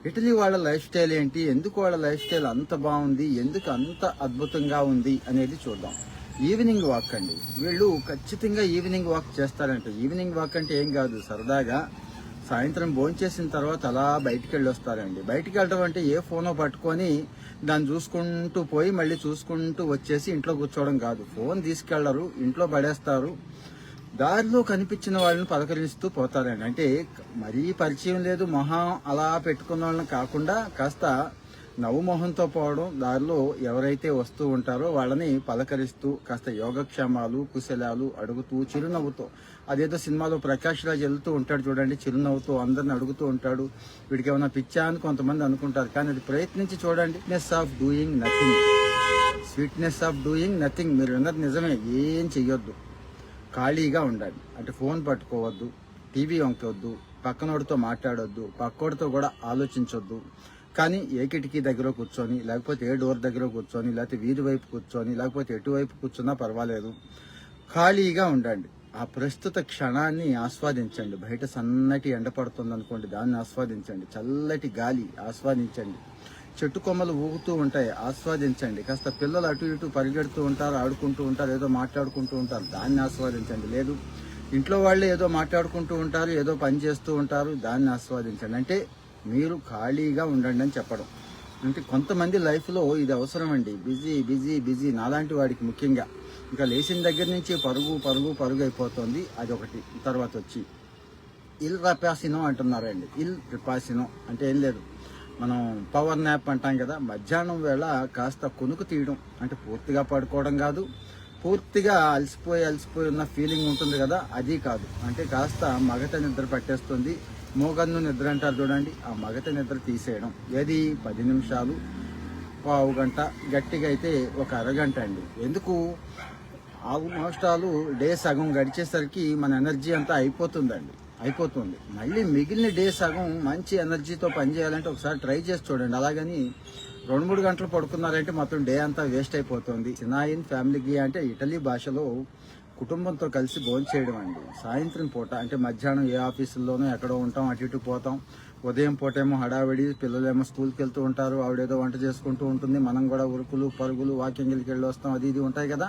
Italy వాళ్ళ life style ఏంటి, ఎందుకు వాళ్ళ లైఫ్ స్టైల్ అంత బాగుంది, ఎందుకు అంత అద్భుతంగా ఉంది అనేది చూద్దాం. ఈవినింగ్ వాక్ అండి. వీళ్ళు ఖచ్చితంగా ఈవినింగ్ వాక్ చేస్తారంట. ఈవినింగ్ వాక్ అంటే ఏం కాదు, సరదాగా సాయంత్రం భోంచేసిన తర్వాత అలా బయటికి వెళ్ళి వస్తారండి. బయటికి వెళ్ళడం అంటే ఏ ఫోనో పట్టుకొని దాన్ని చూసుకుంటూ పోయి మళ్ళీ చూసుకుంటూ వచ్చేసి ఇంట్లో కూర్చోవడం కాదు. ఫోన్ తీసుకెళ్లరు, ఇంట్లో పడేస్తారు. దారిలో కనిపించిన వాళ్ళని పలకరిస్తూ పోతారండి. అంటే మరీ పరిచయం లేదు, మొహం అలా పెట్టుకున్న వాళ్ళని కాకుండా కాస్త నవ్వు మొహంతో పోవడం, దారిలో ఎవరైతే వస్తూ ఉంటారో వాళ్ళని పలకరిస్తూ కాస్త యోగక్షేమాలు కుశలాలు అడుగుతూ చిరునవ్వుతో, అదేదో సినిమాలో ప్రకాష్ రాజ్ వెళ్తూ ఉంటాడు చూడండి, చిరునవ్వుతో అందరిని అడుగుతూ ఉంటాడు. వీడికి ఏమైనా పిచ్చా అని కొంతమంది అనుకుంటారు, కానీ అది ప్రయత్నించి చూడండి. Sweetness of doing nothing, sweetness of doing nothing. మీరు విన్నది నిజమే, ఏం చెయ్యొద్దు, ఖాళీగా ఉండాలి. అంటే ఫోన్ పట్టుకోవద్దు, టీవీ వంకొద్దు, పక్కనోడితో మాట్లాడొద్దు, పక్కోడితో కూడా ఆలోచించొద్దు. కానీ ఏ కిటికీ దగ్గర కూర్చొని, లేకపోతే ఏ డోర్ దగ్గర కూర్చొని, లేకపోతే వీధి వైపు కూర్చొని, లేకపోతే ఎటువైపు కూర్చున్నా పర్వాలేదు, ఖాళీగా ఉండండి. ఆ ప్రస్తుత క్షణాన్ని ఆస్వాదించండి. బయట సన్నటి ఎండ పడుతుంది అనుకోండి, దాన్ని ఆస్వాదించండి. చల్లటి గాలి ఆస్వాదించండి. చెట్టు కొమ్మలు ఊగుతూ ఉంటాయి, ఆస్వాదించండి. కాస్త పిల్లలు అటు ఇటు పరిగెడుతూ ఉంటారు, ఆడుకుంటూ ఉంటారు, ఏదో మాట్లాడుకుంటూ ఉంటారు, దాన్ని ఆస్వాదించండి. లేదు, ఇంట్లో వాళ్ళే ఏదో మాట్లాడుకుంటూ ఉంటారు, ఏదో పని చేస్తూ ఉంటారు, దాన్ని ఆస్వాదించండి. అంటే మీరు ఖాళీగా ఉండండి అని చెప్పడం. అంటే కొంతమంది లైఫ్లో ఇది అవసరం అండి. బిజీ బిజీ బిజీ, నాలాంటి వాడికి ముఖ్యంగా. ఇంకా లేచిన దగ్గర నుంచి పరుగు పరుగు పరుగు అయిపోతుంది, అది ఒకటి. తర్వాత వచ్చి ఇల్ రపాసినో అంటున్నారండి. ఇల్ రిపాసినో అంటే ఏం లేదు, మనం పవర్ న్యాప్ అంటాం కదా, మధ్యాహ్నం వేళ కాస్త కొనుకు తీయడం. అంటే పూర్తిగా పడుకోవడం కాదు, పూర్తిగా అలసిపోయి ఉన్న ఫీలింగ్ ఉంటుంది కదా, అది కాదు. అంటే కాస్త మగత నిద్ర పట్టేస్తుంది, మోగన్ను నిద్ర అంటారు చూడండి, ఆ మగత నిద్ర తీసేయడం. ఏది 10 నిమిషాలు, పావు గంట, గట్టిగా అయితే ఒక అరగంట అండి. ఎందుకు, ఆల్మోస్ట్ ఆల్ డే సగం గడిచేసరికి మన ఎనర్జీ అంతా అయిపోతుంది. మళ్ళీ మిగిలిన డే సగం మంచి ఎనర్జీతో పనిచేయాలంటే ఒకసారి ట్రై చేసి చూడండి. అలాగని 2-3 గంటలు పడుకున్నారంటే మొత్తం డే అంతా వేస్ట్ అయిపోతుంది. సినాయిన్ ఫ్యామిలీకి అంటే ఇటలీ భాషలో కుటుంబంతో కలిసి భోంచేయడం అండి. సాయంత్రం పూట అంటే మధ్యాహ్నం ఏ ఆఫీసుల్లోనో ఎక్కడో ఉంటాం, అటు ఇటు పోతాం. ఉదయం పూటేమో హడావిడి, పిల్లలేమో స్కూల్కి వెళ్తూ ఉంటారు, ఆవిడేదో వంట చేసుకుంటూ ఉంటుంది, మనం కూడా ఉరుకులు పరుగులు వాకింగ్కి వెళ్ళి వస్తాం, అది ఇది ఉంటాయి కదా.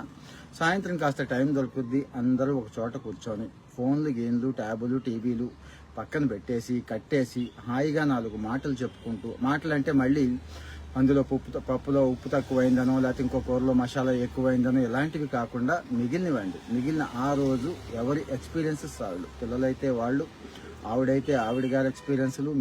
సాయంత్రం కాస్త టైం దొరుకుద్ది, అందరూ ఒక చోట కూర్చొని ఫోన్లు గేమ్లు ట్యాబులు టీవీలు పక్కన పెట్టేసి కట్టేసి హాయిగా 4 మాటలు చెప్పుకుంటూ, మాటలు అంటే మళ్ళీ అందులో పప్పులో ఉప్పు తక్కువైందనో, లేకపోతే ఇంకో కూరలో మసాలా ఎక్కువైందనో, ఇలాంటివి కాకుండా మిగిలిన ఆ రోజు ఎవరి ఎక్స్పీరియన్సెస్ వాళ్ళు, పిల్లలైతే వాళ్ళు, ఆవిడైతే ఆవిడ గారి ఎక్స్పీరియన్స్లు.